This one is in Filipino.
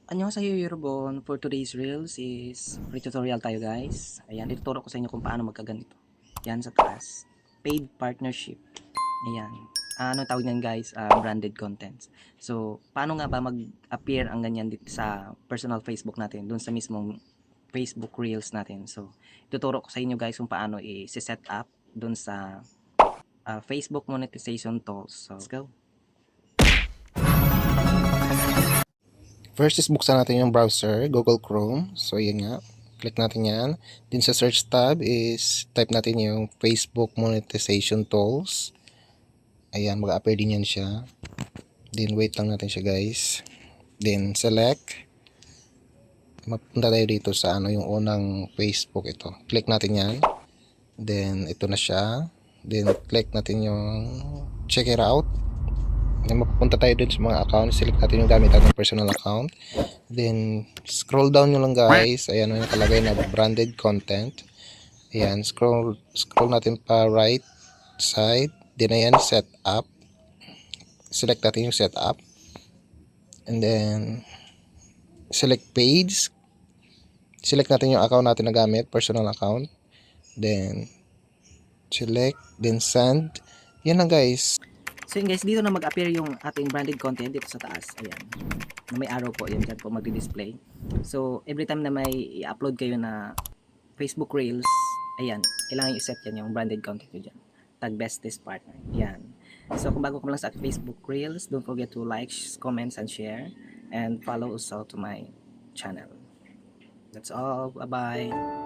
Annyeonghaseyo Yorobon. For today's reels is free tutorial tayo guys. Ayan, ituturo ko sa inyo kung paano magkaganito. Yan sa taas. Paid partnership. Ayan. Ano tawag niyan guys? Branded contents. So, paano nga ba mag-appear ang ganyan dito sa personal Facebook natin, dun sa mismong Facebook Reels natin. So, ituturo ko sa inyo guys kung paano i-set up dun sa Facebook monetization tools. So, let's go. First is buksan natin yung browser, Google Chrome. So, yan nga. Click natin yan. Din sa search tab is type natin yung Facebook Monetization Tools. Ayan, mag-appear din yan siya. Then, wait lang natin siya guys. Then, select. Mapunta tayo dito sa yung unang Facebook ito. Click natin yan. Then, ito na siya. Then, click natin yung check it out. Then, mapupunta tayo dun sa mga account. Select natin yung gamit natin personal account. Then, scroll down nyo lang guys. Ayan, yung nakalagay na branded content. Ayan, scroll natin pa right side. Then, ayan, set up. Select natin yung set up. And then, select page. Select natin yung account natin na gamit, personal account. Then, select, then send. Yan lang guys. So yun guys, dito na mag-appear yung ating branded content dito sa taas. Ayan. Na may arrow po, yan dyan po magdi-display. So, every time na may i-upload kayo na Facebook Reels, ayan, kailangan i-set yan yung branded content nyo dyan. Tag bestest partner. Yan. So, kung bago ka lang sa ating Facebook Reels, don't forget to like, comments, and share. And follow also to my channel. That's all. Bye-bye.